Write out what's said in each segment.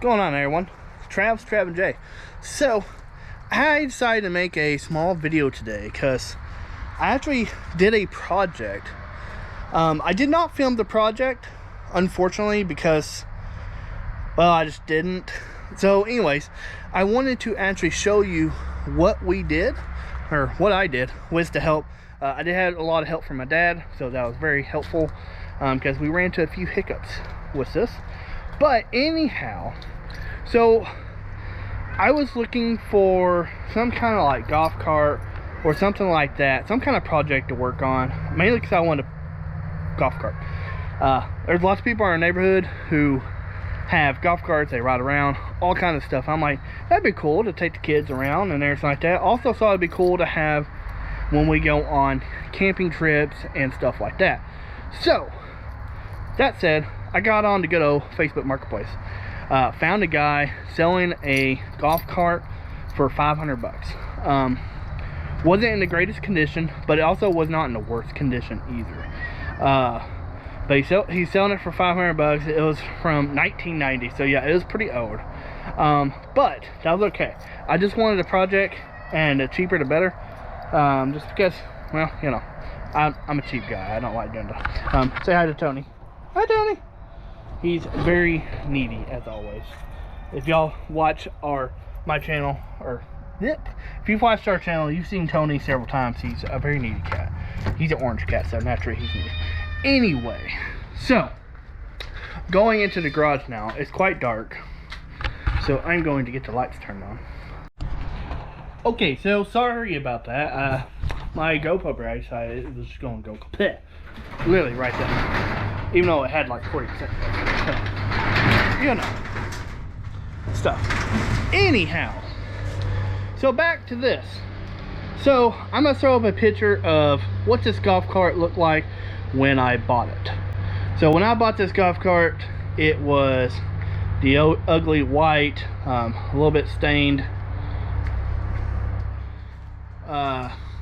going on, everyone? Trav and Jay. So I decided to make a small video today because I actually did a project. I did not film the project, unfortunately, because, well, I just didn't. So anyways, I wanted to actually show you what we did, or what I did, with the help. I did have a lot of help from my dad, so that was very helpful, because we ran into a few hiccups with this. But anyhow, so I was looking for some kind of like golf cart or something like that, some kind of project to work on, mainly because I wanted a golf cart. There's lots of people in our neighborhood who have golf carts, they ride around, all kind of stuff. I'm like, that'd be cool to take the kids around and everything like that. Also thought it'd be cool to have when we go on camping trips and stuff like that. So that said, I got on the good old Facebook Marketplace. Found a guy selling a golf cart for 500 bucks. Wasn't in the greatest condition, but it also was not in the worst condition either. But he's selling it for 500 bucks. It was from 1990, so yeah, it was pretty old. But that was okay. I just wanted a project, and the cheaper the better. Just because, well, you know, I'm a cheap guy. I don't like doing that. Say hi to Tony. Hi, Tony. He's very needy, as always. If y'all watch my channel, or if you've watched our channel, you've seen Tony several times. He's a very needy cat. He's an orange cat, so naturally he's needy. Anyway, so going into the garage now. It's quite dark, so I'm going to get the lights turned on. Okay, so sorry about that. My GoPro battery decided it was just going to go kaput. Literally right there. Even though it had like 40%. So, you know, stuff. Anyhow, so back to this. So I'm gonna throw up a picture of what this golf cart looked like when I bought it. So when I bought this golf cart, it was the ugly white, a little bit stained.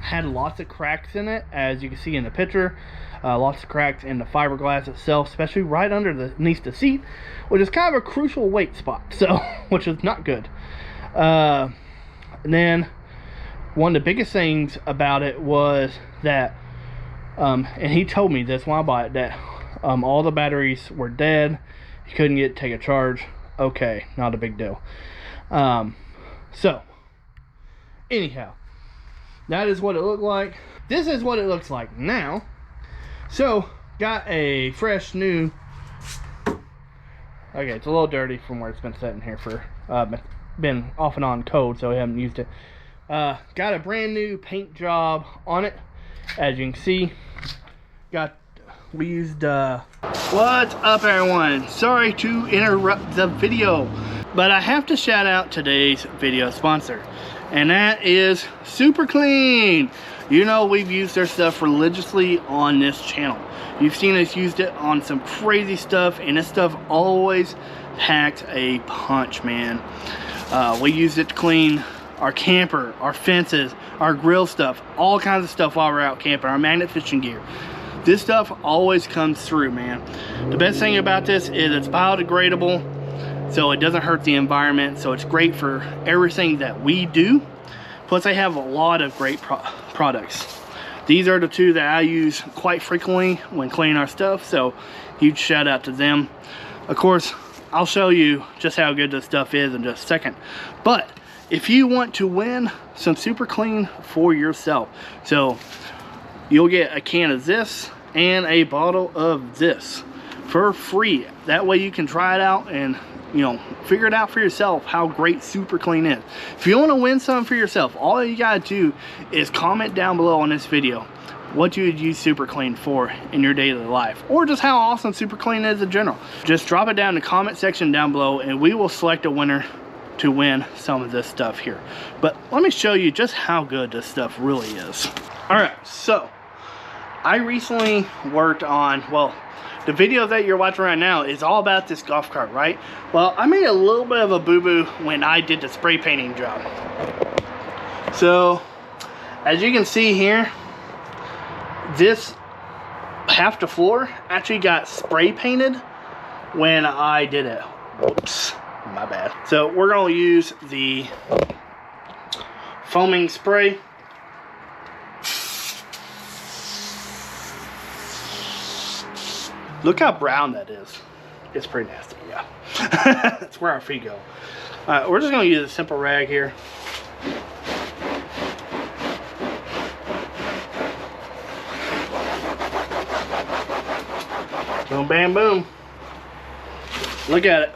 Had lots of cracks in it, as you can see in the picture. Lots of cracks in the fiberglass itself, especially right underneath the seat, which is kind of a crucial weight spot, so which is not good. And then one of the biggest things about it was that, and he told me this when I bought it, that all the batteries were dead. You couldn't take a charge. Okay, not a big deal. So anyhow, that is what it looked like. This is what it looks like now. So, got a fresh new, okay, it's a little dirty from where it's been sitting here for, been off and on cold, so I haven't used it. Got a brand new paint job on it, as you can see. We used, what's up, everyone? Sorry to interrupt the video, but I have to shout out today's video sponsor, and that is Super Clean. You know, we've used their stuff religiously on this channel. You've seen us used it on some crazy stuff, and this stuff always packs a punch, man. We used it to clean our camper, our fences, our grill stuff, all kinds of stuff while we're out camping, our magnet fishing gear. This stuff always comes through, man. The best thing about this is it's biodegradable, so it doesn't hurt the environment, so it's great for everything that we do. Plus, they have a lot of great products. These are the two that I use quite frequently when cleaning our stuff, so huge shout out to them. Of course, I'll show you just how good this stuff is in just a second. But if you want to win some Super Clean for yourself, so you'll get a can of this and a bottle of this for free. That way you can try it out and, you know, figure it out for yourself how great Super Clean is. If you want to win something for yourself, all you gotta do is comment down below on this video what you would use Super Clean for in your daily life, or just how awesome Super Clean is in general. Just drop it down in the comment section down below, and we will select a winner to win some of this stuff here. But let me show you just how good this stuff really is. All right, so I recently worked on, well, the video that you're watching right now is all about this golf cart, right? Well, I made a little bit of a boo-boo when I did the spray painting job. So, as you can see here, this half the floor actually got spray painted when I did it. Whoops, my bad. So we're going to use the foaming spray. Look how brown that is. It's pretty nasty, yeah. That's where our feet go. Alright, we're just going to use a simple rag here. Boom, bam, boom. Look at it.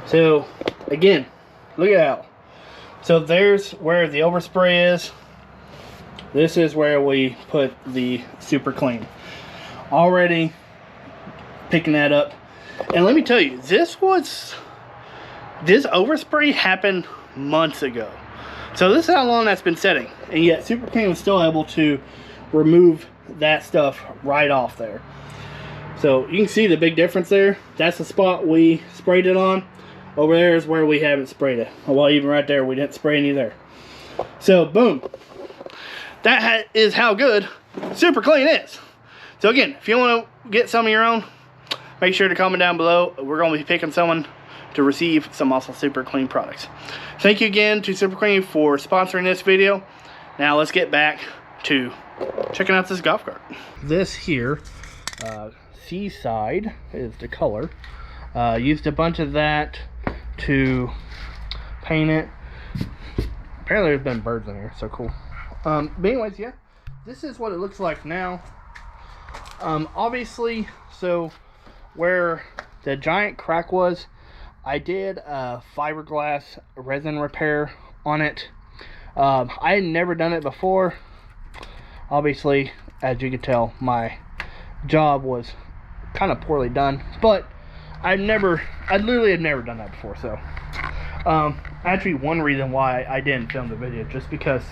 So, again, look at how. So there's where the overspray is. This is where we put the super clean. Already picking that up. And let me tell you, this overspray happened months ago. So this is how long that's been setting. And yet super clean was still able to remove that stuff right off there. So you can see the big difference there. That's the spot we sprayed it on. Over there is where we haven't sprayed it. Well, even right there, we didn't spray any there. So boom. That is how good super clean is. So again, if you want to get some of your own, make sure to comment down below. We're going to be picking someone to receive some awesome super clean products. Thank you again to Super Clean for sponsoring this video. Now let's get back to checking out this golf cart. This here, Seaside is the color. Used a bunch of that to paint it. Apparently there's been birds in here, so cool. But anyways, yeah, this is what it looks like now. Obviously, so where the giant crack was, I did a fiberglass resin repair on it. I had never done it before. Obviously, as you can tell, my job was kind of poorly done, but I literally had never done that before. So actually one reason why I didn't film the video, just because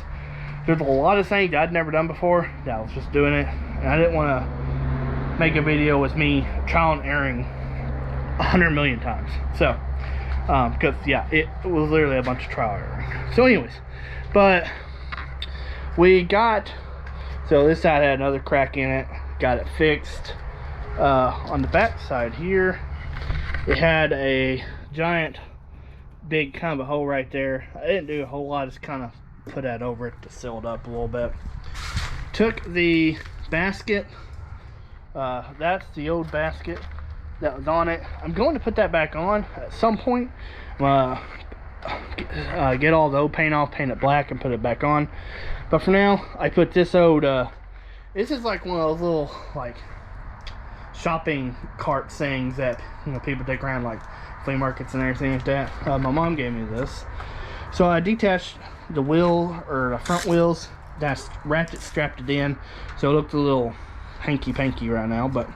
there's a lot of things I'd never done before that I was just doing it, and I didn't want to make a video with me trial and erroring 100 million times. So because yeah, it was literally a bunch of trial and erroring. So anyways, but we got, so this side had another crack in it, got it fixed. On the back side here, it had a giant big kind of a hole right there. I didn't do a whole lot, just kind of put that over it to seal it up a little bit. Took the basket, that's the old basket that was on it. I'm going to put that back on at some point. Get all the old paint off, paint it black, and put it back on. But for now, I put this old, this is like one of those little like shopping cart things that, you know, people take around like flea markets and everything like that. My mom gave me this, so I detached the wheel, or the front wheels. That's ratchet strapped it in, so it looked a little hanky panky right now. But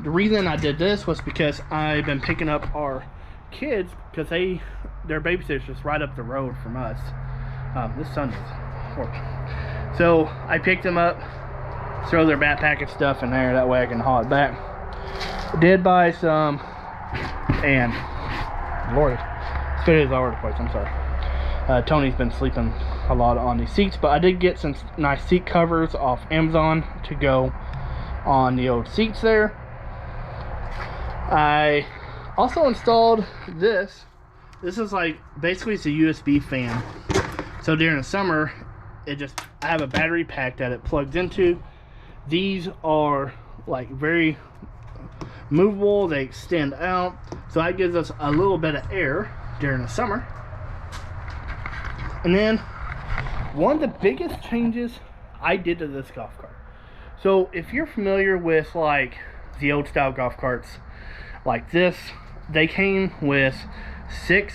the reason I did this was because I've been picking up our kids, because their babysitter's just right up the road from us. This Sunday's work, so I picked them up, throw their backpack and stuff in there, that way I can haul it back. Did buy some, and Lord, this video is all over the place, I'm sorry. Tony's been sleeping a lot on these seats, but I did get some nice seat covers off Amazon to go on the old seats there. I also installed this. This is like, basically it's a USB fan. So during the summer, I have a battery pack that it plugs into. These are like very movable, they extend out, so that gives us a little bit of air during the summer. And then one of the biggest changes I did to this golf cart, so if you're familiar with like the old style golf carts like this, they came with six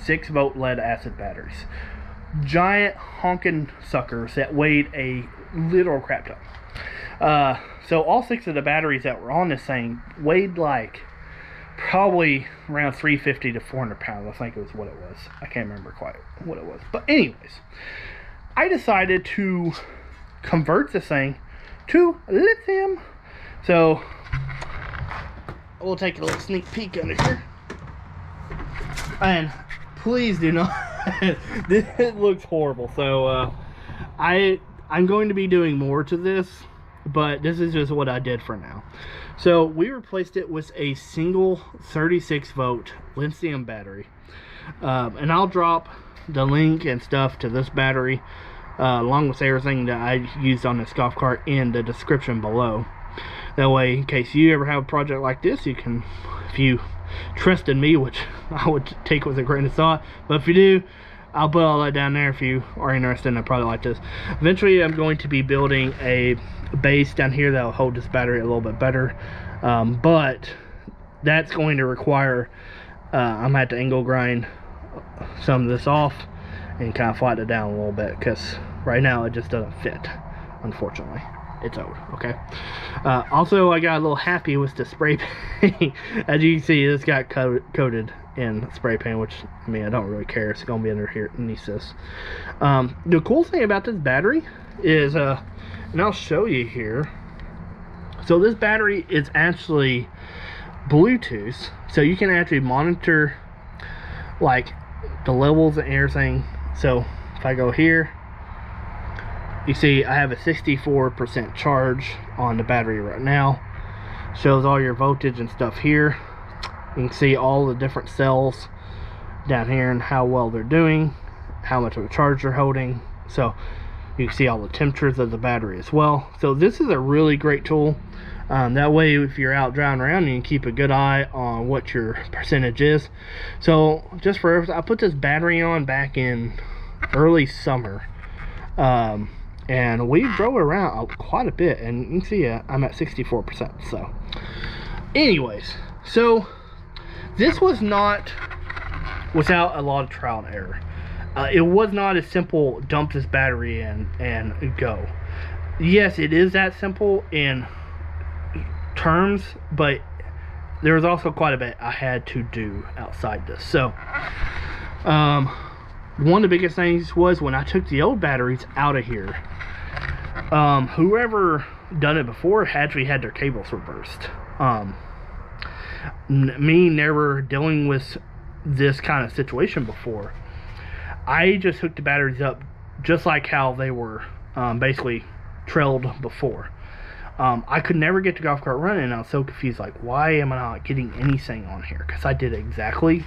6-volt lead acid batteries, giant honking suckers that weighed a literal crap ton. So all 6 of the batteries that were on this thing weighed like probably around 350 to 400 pounds. I think it was what it was. I can't remember quite what it was. But anyways, I decided to convert this thing to lithium. So we'll take a little sneak peek under here. And please do not, it looks horrible. So I'm going to be doing more to this, but this is just what I did for now. So we replaced it with a single 36 volt lithium battery, and I'll drop the link and stuff to this battery along with everything that I used on this golf cart in the description below. That way, in case you ever have a project like this, you can, if you trust in me, which I would take with a grain of salt, but if you do, I'll put all that down there if you are interested in a product like this. Eventually, I'm going to be building a base down here that will hold this battery a little bit better, but that's going to require I'm going to have to angle grind some of this off and kind of flatten it down a little bit, because right now it just doesn't fit, unfortunately. It's old. Okay. Also, I got a little happy with the spray paint. As you can see, this got coated in spray paint, which, I mean, I don't really care. It's gonna be under here underneath this. The cool thing about this battery is, and I'll show you here. So this battery is actually Bluetooth, so you can actually monitor like the levels and everything. So if I go here, you see I have a 64% charge on the battery right now. Shows all your voltage and stuff here. You can see all the different cells down here and how well they're doing, how much of a charge they're holding. So you can see all the temperatures of the battery as well. So this is a really great tool. That way, if you're out driving around, you can keep a good eye on what your percentage is. So just for everything, I put this battery on back in early summer, and we drove around quite a bit, and you can see I'm at 64%. So anyways, so this was not without a lot of trial and error. It was not as simple, dump this battery in and go. Yes, it is that simple in terms, but there was also quite a bit I had to do outside this. So one of the biggest things was when I took the old batteries out of here, whoever done it before actually had their cables reversed. Me never dealing with this kind of situation before, I just hooked the batteries up just like how they were basically trailed before. I could never get the golf cart running, and I was so confused, like, why am I not getting anything on here? Because I did exactly,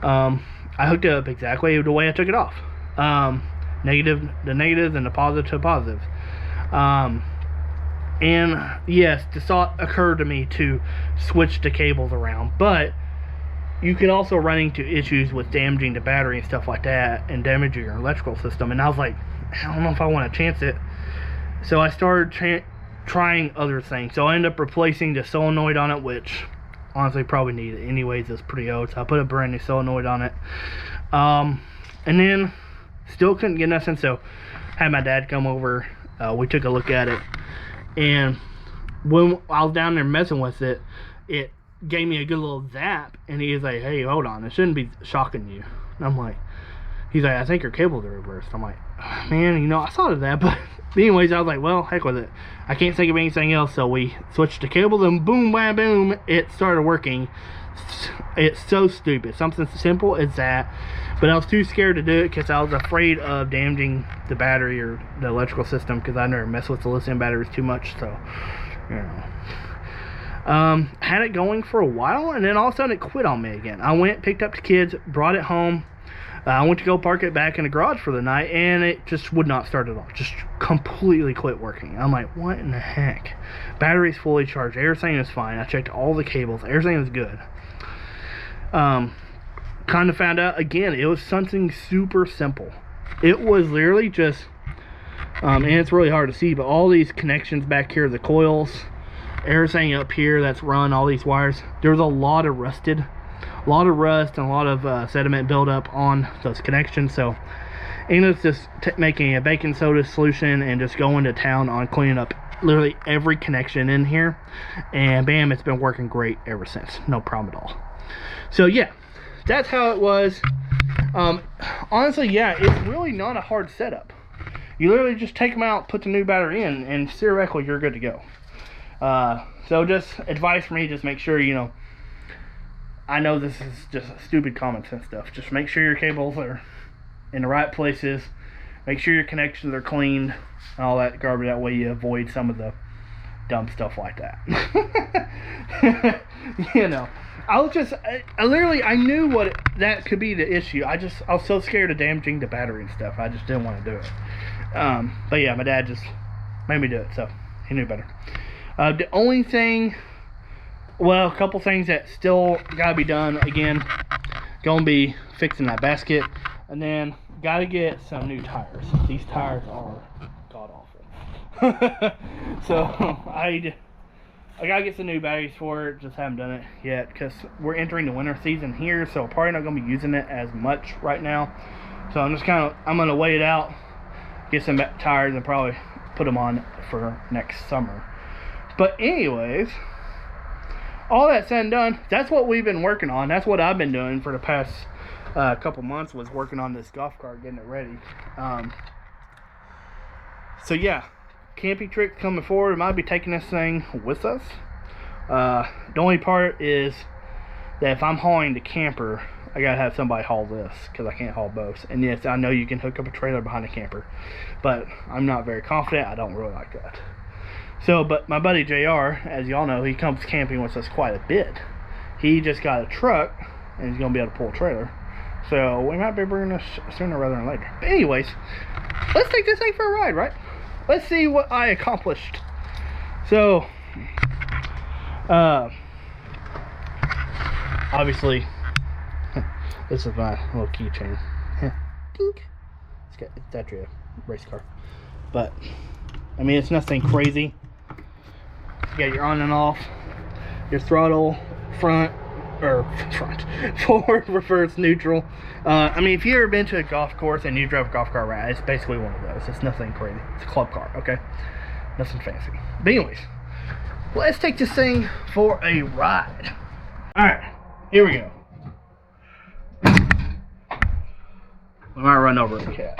I hooked it up exactly the way I took it off. The negatives and the positive to positives. And yes, the thought occurred to me to switch the cables around, but you could also run into issues with damaging the battery and stuff like that, and damaging your electrical system. And I was like, I don't know if I want to chance it. So I started trying other things. So I ended up replacing the solenoid on it, which honestly probably need it anyways. It's pretty old, so I put a brand new solenoid on it, and then still couldn't get nothing. So I had my dad come over. We took a look at it, and when I was down there messing with it, it gave me a good little zap, and he was like, hey, hold on, it shouldn't be shocking you. And I'm like, he's like, I think your cables are reversed. I'm like, oh, man, you know, I thought of that, but anyways, I was like, well, heck with it. I can't think of anything else, so we switched the cables, and boom, bam, boom, it started working. It's so stupid. Something simple as that, but I was too scared to do it because I was afraid of damaging the battery or the electrical system, because I never mess with the lithium batteries too much. So, you know, had it going for a while, and then all of a sudden it quit on me again. I went, picked up the kids, brought it home. I went to go park it back in the garage for the night, and it just would not start at all. Just completely quit working. I'm like, what in the heck? Battery's fully charged. Everything is fine. I checked all the cables. Everything was good. Kind of found out, again, it was something super simple. It was literally just, and it's really hard to see, but all these connections back here, the coils, everything up here that's run, all these wires, there was a lot of rust and a lot of sediment buildup on those connections. So Anna's just making a baking soda solution and just going to town on cleaning up literally every connection in here, and bam, it's been working great ever since. No problem at all. So yeah, that's how it was. Honestly, yeah, it's really not a hard setup. You literally just take them out, put the new battery in, and theoretically you're good to go. So just advice for me, just make sure, you know, I know this is just stupid common sense stuff. Just make sure your cables are in the right places. Make sure your connections are cleaned and all that garbage. That way you avoid some of the dumb stuff like that. You know, I was just, I literally, I knew that could be the issue. I was so scared of damaging the battery and stuff. I just didn't want to do it. But yeah, my dad just made me do it, so he knew better. The only thing, well, a couple things that still gotta be done. Again, gonna be fixing that basket, and then gotta get some new tires. These tires are god awful. So I gotta get some new batteries for it. Just haven't done it yet because we're entering the winter season here, so probably not gonna be using it as much right now. So I'm gonna wait it out, get some tires, and probably put them on for next summer. But anyways, all that said and done, that's what we've been working on. That's what I've been doing for the past couple months, was working on this golf cart, getting it ready. So yeah, camping trip coming forward. We might be taking this thing with us. The only part is that if I'm hauling the camper, I gotta have somebody haul this because I can't haul both. And yes, I know you can hook up a trailer behind a camper, but I'm not very confident. I don't really like that. So, but my buddy JR, as y'all know, he comes camping with us quite a bit. He just got a truck, and he's going to be able to pull a trailer. So, we might be bringing this sooner rather than later. But anyways, let's take this thing for a ride, right? Let's see what I accomplished. So, obviously, this is my little keychain. Dink. It's actually a race car. But, I mean, it's nothing crazy. You got your on and off, your throttle, forward, reverse, neutral. I mean, if you've ever been to a golf course and you drove a golf cart around, it's basically one of those. It's nothing crazy. It's a club car, okay? Nothing fancy. But anyways, let's take this thing for a ride. Alright, here we go. We might run over the cat.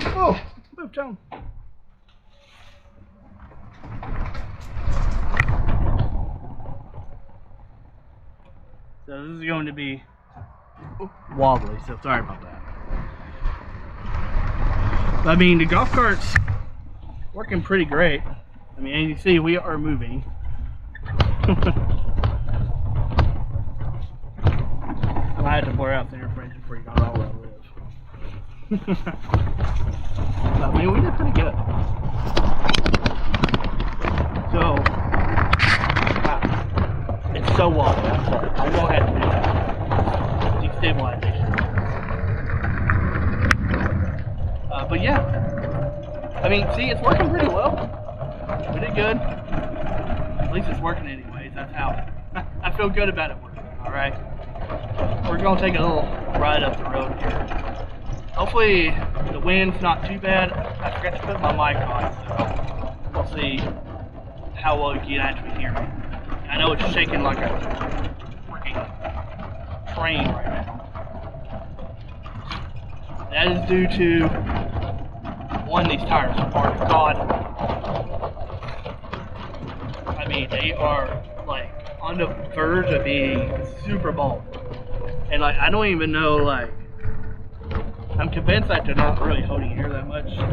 Oh, move, Tom. So this is going to be wobbly, so sorry about that. I mean, the golf cart's working pretty great. I mean, as you see, we are moving. I had to blur out the information before you got all where I live. I mean, we did pretty good. So, wow. It's so wobbly. I'm sorry. I'll go ahead and do that. Destabilization. But yeah. I mean, see, it's working pretty well. We did good. At least it's working anyways. That's how. I feel good about it working. Alright. We're going to take a little ride up the road here. Hopefully the wind's not too bad. I forgot to put my mic on, so we'll see how well you can actually hear me. I know it's shaking like a freaking train right now. That is due to one, these tires are god. I mean, they are like on the verge of being super bald. And like, I don't even know, like, I'm convinced that they're not really holding air that much. So,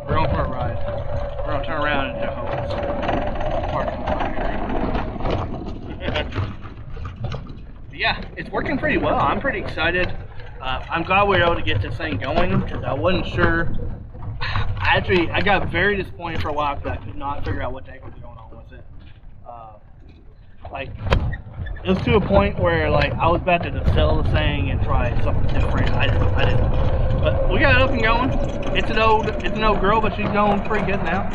we're going for a ride. We're going to turn around and do parking lot here. But yeah, it's working pretty well. I'm pretty excited. I'm glad we were able to get this thing going because I wasn't sure. I got very disappointed for a while because I could not figure out what the heck was going on with it. Like, it was to a point where like I was about to just sell the thing and try something different. I didn't. But we got it up and going. It's an old girl, but she's going pretty good now.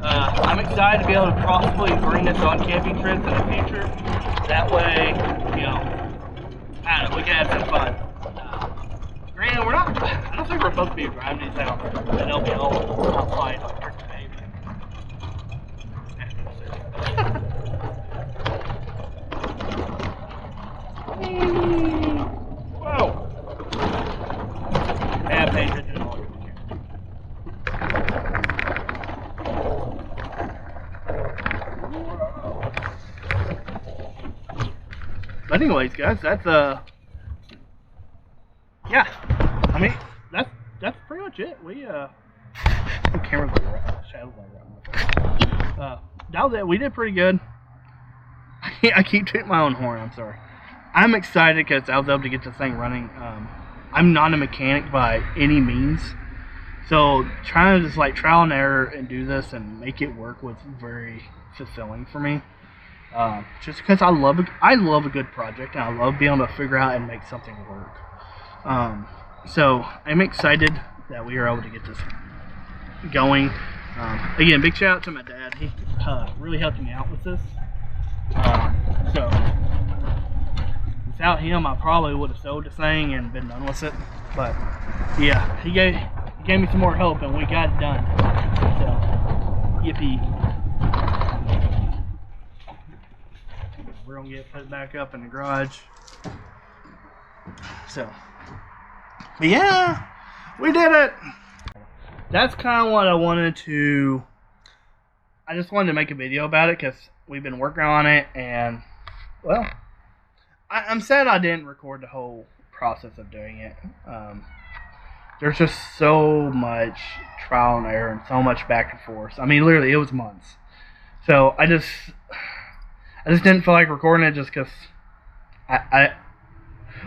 I'm excited to be able to possibly bring this on camping trips in the future. That way, you know, I don't know, we can have some fun. Granted, we're not. I don't think we're supposed to be driving these out. I know we all outside like here today. Whoa! Yeah, pay attention to all your But anyways, guys, that's yeah. I mean, that's pretty much it. We camera's like right, shadow's like right. That was it. We did pretty good. I keep tooting my own horn. I'm sorry. I'm excited because I was able to get this thing running. I'm not a mechanic by any means, so trying to just like trial and error and do this and make it work was very fulfilling for me. Just because I love a good project, and I love being able to figure out and make something work. So I'm excited that we were able to get this going. Again, big shout out to my dad. He really helped me out with this. So without him, I probably would have sold this thing and been done with it. But yeah, he gave me some more help, and we got it done. So yippee! We're gonna get put back up in the garage. So, but yeah, we did it. That's kind of what I wanted to. I just wanted to make a video about it because we've been working on it, and well, I'm sad I didn't record the whole process of doing it. There's just so much trial and error and so much back and forth. I mean, literally, it was months. So I just didn't feel like recording it just because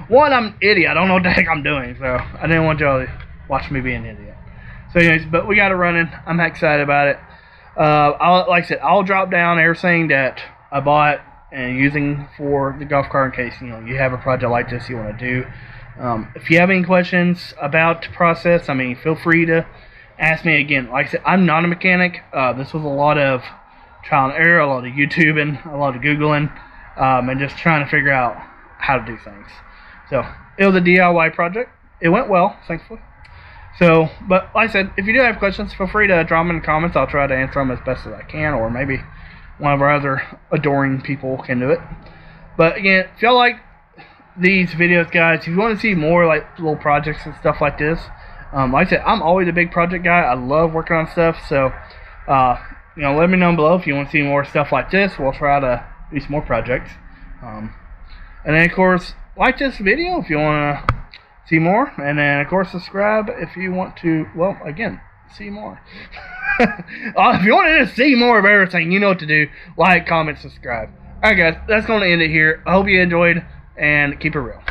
one, I'm an idiot. I don't know what the heck I'm doing, so I didn't want y'all to watch me be an idiot. So anyways, but we got it running. I'm excited about it. Like I said, I'll drop down everything that I bought and using for the golf cart in case you have a project like this you want to do. If you have any questions about the process, I mean, feel free to ask me again. Like I said, I'm not a mechanic. This was a lot of trial and error, a lot of YouTubing, a lot of Googling, and just trying to figure out how to do things. So it was a DIY project. It went well, thankfully. So, but like I said, if you do have questions, feel free to drop them in the comments. I'll try to answer them as best as I can, or maybe one of our other adoring people can do it. But again, if y'all like these videos, guys, if you want to see more like little projects and stuff like this, like I said, I'm always a big project guy. I love working on stuff. So, let me know below if you want to see more stuff like this. We'll try to do some more projects. And then, of course, like this video if you want to see more, and then of course subscribe if you want to, well, again, see more. If you want to just see more of everything, you know what to do. Like, comment, subscribe. Alright guys, that's going to end it here. I hope you enjoyed, and keep it real.